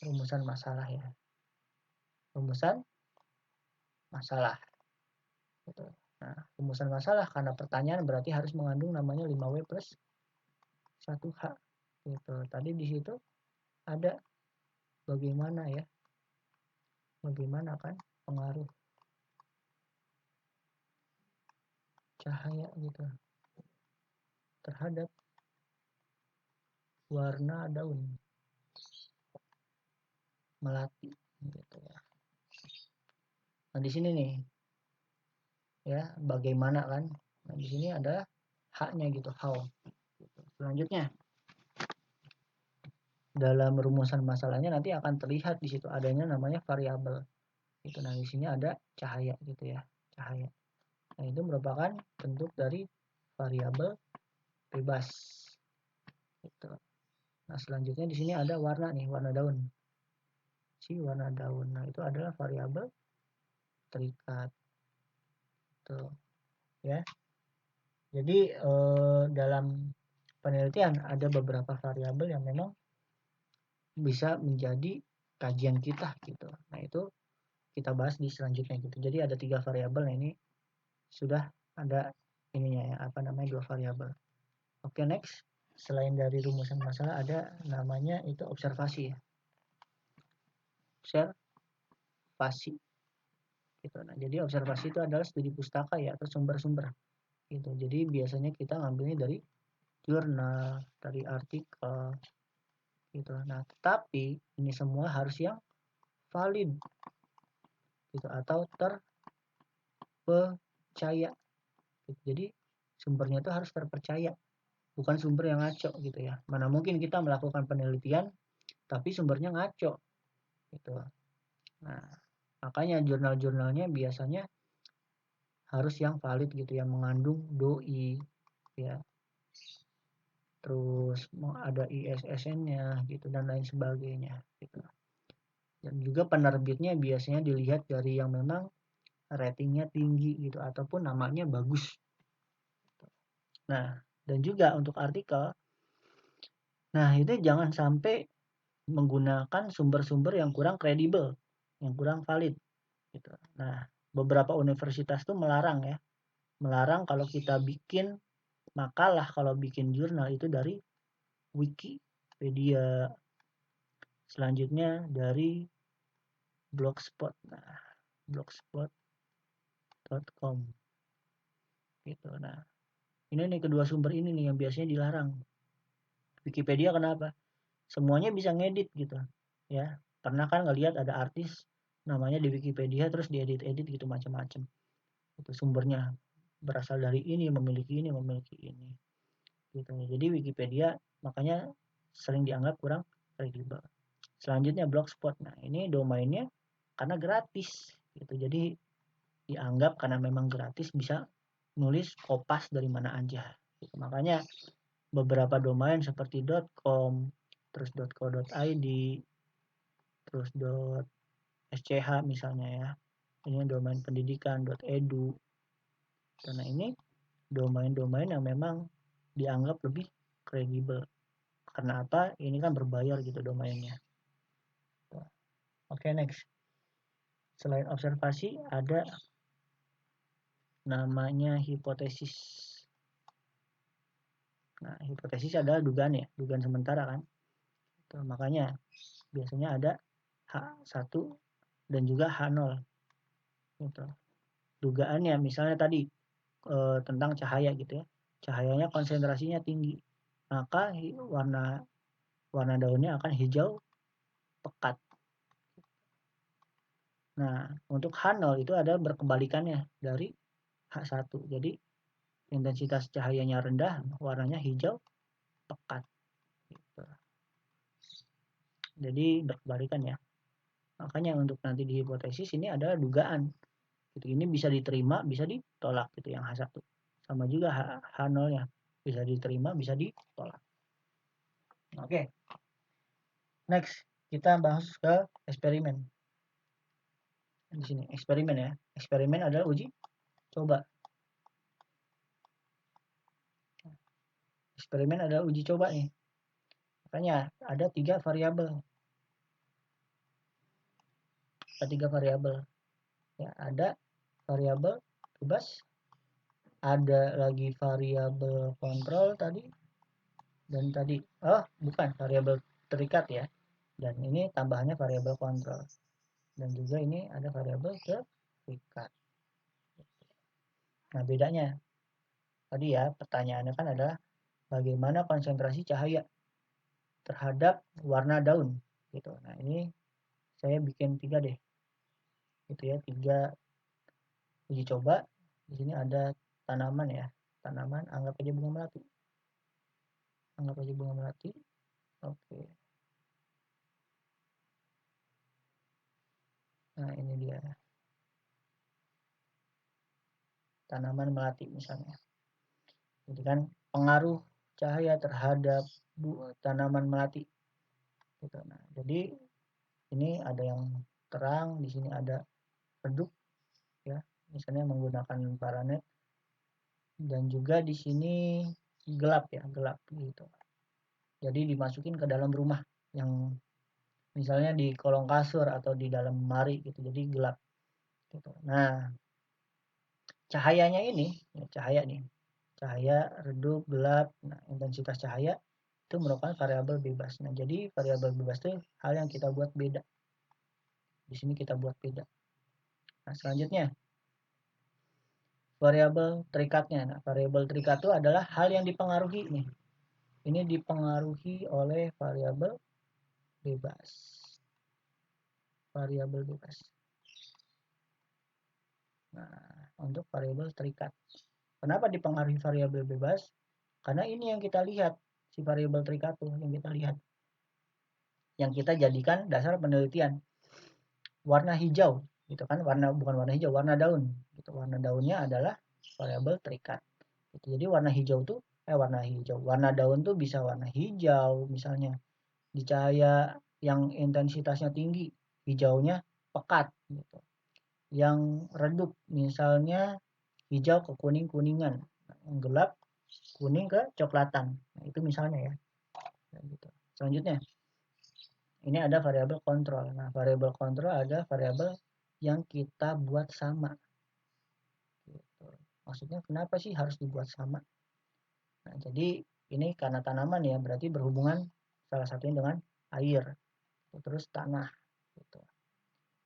rumusan masalah ya. Rumusan masalah. Gitu. Nah, rumusan masalah karena pertanyaan berarti harus mengandung namanya 5W plus 1H. Gitu. Tadi di situ ada bagaimana ya. Bagaimana kan pengaruh cahaya gitu terhadap warna daun melati gitu ya. Nah, di sini nih ya, bagaimana kan. Nah, di sini ada H-nya gitu, how. Gitu. Selanjutnya dalam rumusan masalahnya nanti akan terlihat di situ adanya namanya variabel. Itu nah di sini ada cahaya gitu ya, cahaya. Nah, itu merupakan bentuk dari variabel bebas. Gitu. Nah, selanjutnya di sini ada warna nih, warna daun. Si warna daun. Nah, itu adalah variabel terikat. Tuh, ya. Jadi dalam penelitian ada beberapa variabel yang memang bisa menjadi kajian kita gitu. Nah, itu kita bahas di selanjutnya gitu. Jadi ada 3 variabel. Nah, ini sudah ada ininya ya, apa namanya, 2 variabel. Oke, next. Selain dari rumusan masalah ada namanya itu observasi ya. Observasi. Gitu. Nah, jadi observasi itu adalah studi pustaka ya atau sumber-sumber gitu. Jadi biasanya kita ngambilnya dari jurnal, dari artikel gitu. Nah, tetapi ini semua harus yang valid gitu atau terpercaya gitu. Jadi sumbernya itu harus terpercaya, bukan sumber yang ngaco gitu ya. Mana mungkin kita melakukan penelitian tapi sumbernya ngaco gitu. Nah, makanya jurnal-jurnalnya biasanya harus yang valid gitu, yang mengandung doi ya. Terus ada ISSN-nya gitu dan lain sebagainya gitu. Dan juga penerbitnya biasanya dilihat dari yang memang ratingnya tinggi gitu ataupun namanya bagus. Nah, dan juga untuk artikel, nah itu jangan sampai menggunakan sumber-sumber yang kurang kredibel, yang kurang valid gitu. Nah, beberapa universitas tuh melarang ya, melarang kalau kita bikin makalah, kalau bikin jurnal itu dari Wikipedia, selanjutnya dari Blogspot. Nah, blogspot.com gitu. Nah, ini nih kedua sumber ini nih yang biasanya dilarang. Wikipedia kenapa? Semuanya bisa ngedit gitu ya. Pernah kan ngelihat ada artis namanya di Wikipedia terus diedit-edit gitu macam-macam. Itu sumbernya berasal dari ini, memiliki ini gitu. Jadi Wikipedia makanya sering dianggap kurang kredibel. Selanjutnya Blogspot. Nah, ini domainnya karena gratis gitu. Jadi dianggap karena memang gratis bisa nulis kopas dari mana aja gitu. Makanya beberapa domain seperti .com, terus .co.id, terus .sch misalnya ya. Ini domain pendidikan .edu. Karena ini domain-domain yang memang dianggap lebih kredibel. Karena apa? Ini kan berbayar gitu domainnya. Oke, next. Selain observasi ada namanya hipotesis. Nah, hipotesis adalah dugaan ya, dugaan sementara kan. Tuh, makanya biasanya ada H1 dan juga H0 gitu. Dugaannya misalnya tadi tentang cahaya gitu ya. Cahayanya konsentrasinya tinggi. Maka warna daunnya akan hijau pekat. Nah, untuk H0 itu ada berkebalikannya dari H1. Jadi intensitas cahayanya rendah, warnanya hijau pekat. Gitu. Jadi berkebalikan ya. Makanya untuk nanti di hipotesis ini adalah dugaan. Gitu. Ini bisa diterima, bisa ditolak gitu yang H1. Sama juga H0-nya. Bisa diterima, bisa ditolak. Oke. Next, kita bahas ke eksperimen. Di sini eksperimen ya. Eksperimen adalah uji coba. Eksperimen adalah uji coba nih. Makanya ada 3 variabel. ada 3 variabel ya, ada variabel bebas, ada lagi variabel kontrol tadi, dan tadi bukan variabel terikat ya, dan ini tambahannya variabel kontrol, dan juga ini ada variabel terikat. Nah bedanya tadi ya, pertanyaannya kan adalah bagaimana konsentrasi cahaya terhadap warna daun gitu. Nah ini saya bikin 3 deh gitu ya, 3 uji coba. Di sini ada tanaman ya, tanaman, anggap aja bunga melati, oke. Nah ini dia tanaman melati misalnya, jadi kan pengaruh cahaya terhadap tanaman melati gitu. Nah jadi ini ada yang terang, di sini ada redup ya, misalnya menggunakan paranet, dan juga di sini gelap ya, gelap gitu. Jadi dimasukin ke dalam rumah yang misalnya di kolong kasur atau di dalam lemari gitu, jadi gelap gitu. Nah cahayanya ini ya, cahaya redup, gelap. Nah intensitas cahaya itu merupakan variabel bebas. Nah jadi variabel bebas itu hal yang kita buat beda, di sini kita buat beda. Nah selanjutnya variabel terikatnya. Nah variabel terikat itu adalah hal yang dipengaruhi nih, ini dipengaruhi oleh variabel bebas, Nah untuk variabel terikat, kenapa dipengaruhi variabel bebas? Karena ini yang kita lihat, si variabel terikat tuh yang kita lihat, yang kita jadikan dasar penelitian. Warna hijau gitu kan, bukan warna hijau, warna daun gitu. Warna daunnya adalah variabel terikat gitu. Jadi warna daun tuh bisa warna hijau misalnya di cahaya yang intensitasnya tinggi, hijaunya pekat gitu. Yang redup misalnya hijau ke kuning-kuningan, yang gelap kuning ke coklatan. Nah, itu misalnya ya. Gitu. Selanjutnya ini ada variabel kontrol. Nah variabel kontrol ada variabel yang kita buat sama gitu. Maksudnya kenapa sih harus dibuat sama? Nah jadi ini karena tanaman ya, berarti berhubungan salah satunya dengan air, terus tanah gitu.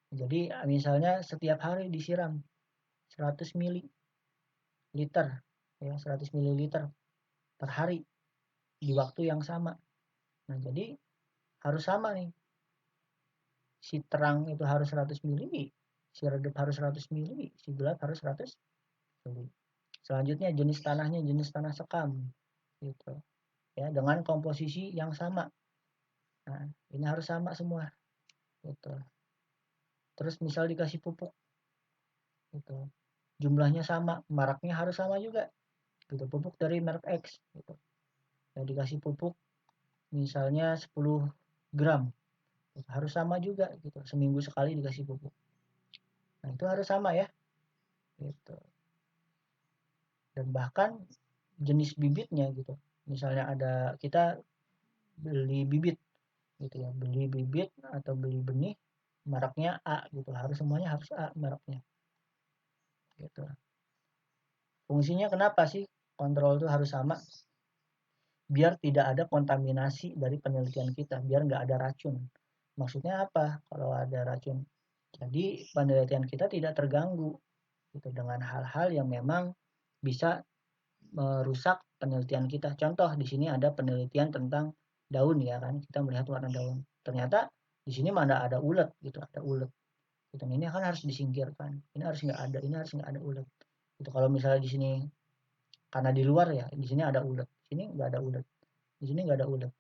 Jadi misalnya setiap hari disiram 100 ml ya, 100 ml per hari di waktu yang sama. Nah jadi harus sama nih, si terang itu harus 100 ml, si redup harus 100 ml, si gelap harus 100 ml. Selanjutnya jenis tanahnya jenis tanah sekam gitu ya, dengan komposisi yang sama. Nah ini harus sama semua gitu. Terus misal dikasih pupuk gitu, jumlahnya sama, mereknya harus sama juga gitu, pupuk dari merek X gitu. Yang dikasih pupuk misalnya 10 gram gitu, harus sama juga gitu, seminggu sekali dikasih pupuk. Nah itu harus sama ya gitu. Dan bahkan jenis bibitnya gitu, misalnya ada kita beli bibit gitu ya, beli bibit atau beli benih mereknya A gitu, harus semuanya harus A mereknya gitu. Fungsinya kenapa sih kontrol itu harus sama? Biar tidak ada kontaminasi dari penelitian kita, biar nggak ada racun. Maksudnya apa kalau ada racun? Jadi penelitian kita tidak terganggu gitu dengan hal-hal yang memang bisa merusak penelitian kita. Contoh di sini ada penelitian tentang daun ya kan, kita melihat warna daun. Ternyata di sini mana ada ulet gitu, ada ulet. Gitu. Ini kan harus disingkirkan. Ini harus nggak ada, ini harus nggak ada ulet. Itu kalau misalnya di sini karena di luar ya, di sini ada ulet, di sini nggak ada ulet, di sini nggak ada ulet.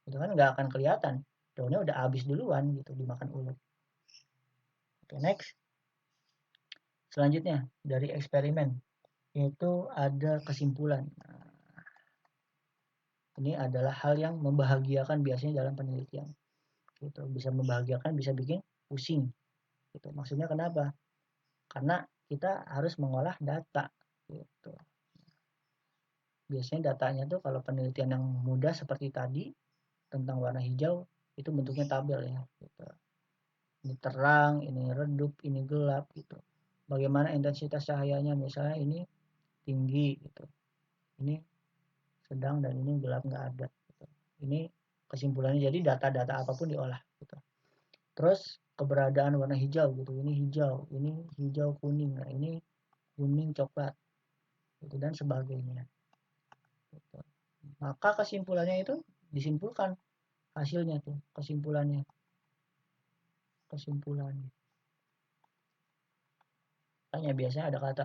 Itu kan nggak akan kelihatan. Daunnya udah habis duluan gitu dimakan ulet. Oke, next. Selanjutnya dari eksperimen itu ada kesimpulan. Nah, ini adalah hal yang membahagiakan biasanya dalam penelitian. Gitu. Bisa membahagiakan, bisa bikin pusing. Gitu. Maksudnya kenapa? Karena kita harus mengolah data. Gitu. Biasanya datanya tuh kalau penelitian yang mudah seperti tadi tentang warna hijau itu bentuknya tabel ya. Gitu. Ini terang, ini redup, ini gelap gitu. Bagaimana intensitas cahayanya, misalnya ini tinggi gitu, ini sedang, dan ini gelap, nggak ada gitu. Ini kesimpulannya, jadi data-data apapun diolah gitu. Terus keberadaan warna hijau gitu, ini hijau kuning, nah ini kuning coklat gitu, dan sebagainya gitu. Maka kesimpulannya itu disimpulkan hasilnya tuh, kesimpulannya makanya biasanya ada kata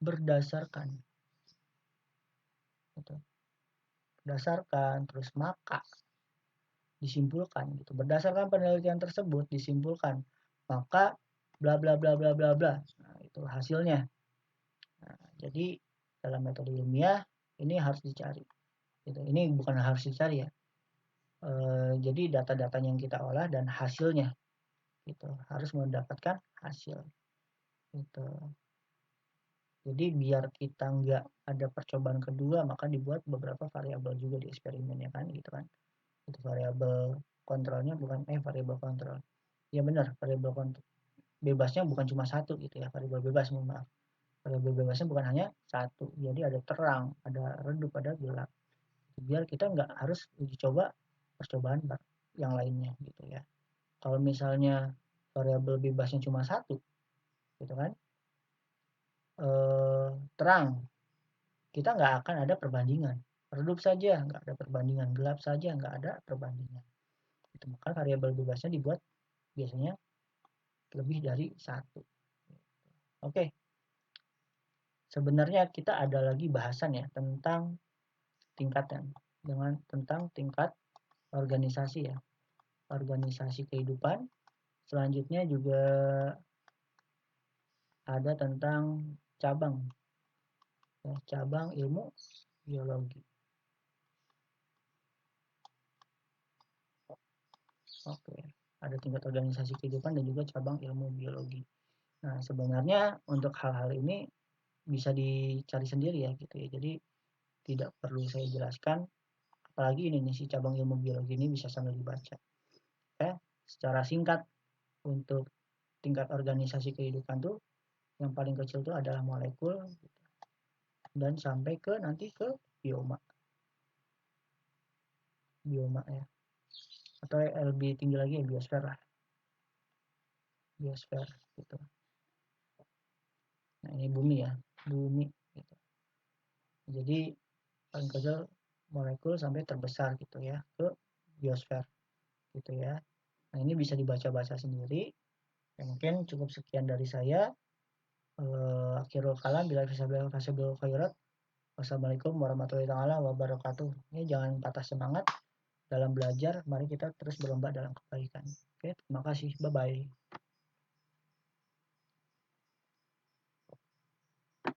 berdasarkan gitu. Berdasarkan, terus maka, disimpulkan gitu. Berdasarkan penelitian tersebut disimpulkan, maka bla bla bla bla bla bla. Nah, itu hasilnya. Nah, jadi dalam metode ilmiah ini harus dicari gitu. Ini bukan harus dicari ya. Jadi data-data yang kita olah dan hasilnya gitu, harus mendapatkan hasil gitu. Jadi biar kita nggak ada percobaan kedua, maka dibuat beberapa variabel juga di eksperimen ya kan gitu kan. Itu variabel kontrolnya bukan variabel kontrol. Ya benar, variabel kontrol bebasnya bukan cuma satu gitu ya, variabel bebas, mohon maaf. Variabel bebasnya bukan hanya satu. Jadi ada terang, ada redup, ada gelap. Biar kita nggak harus uji coba percobaan yang lainnya gitu ya. Kalau misalnya variabel bebasnya cuma satu gitu kan, terang, kita nggak akan ada perbandingan. Redup saja nggak ada perbandingan, gelap saja nggak ada perbandingan. Itu maka variabel bebasnya dibuat biasanya lebih dari satu. Oke, sebenarnya kita ada lagi bahasan ya tentang tingkatan, tentang tingkat organisasi ya, organisasi kehidupan. Selanjutnya juga ada tentang cabang ya, cabang ilmu biologi. Oke, ada tingkat organisasi kehidupan dan juga cabang ilmu biologi. Nah, sebenarnya untuk hal-hal ini bisa dicari sendiri ya gitu ya. Jadi tidak perlu saya jelaskan, apalagi ini nih si cabang ilmu biologi ini bisa sambil dibaca. Ya, secara singkat untuk tingkat organisasi kehidupan tuh yang paling kecil tuh adalah molekul dan sampai ke nanti ke bioma. Bioma ya. Atau lebih tinggi lagi ya biosfer lah. Biosfer gitu. Nah, ini bumi ya, bumi gitu. Jadi paling kecil molekul sampai terbesar gitu ya ke biosfer gitu ya. Nah, ini bisa dibaca-baca sendiri. Ya, mungkin cukup sekian dari saya. Akhirul kalam bila fasabil khairat. Wassalamualaikum warahmatullahi wabarakatuh. Ini jangan patah semangat dalam belajar. Mari kita terus berlomba dalam kebaikan. Oke, terima kasih. Bye bye.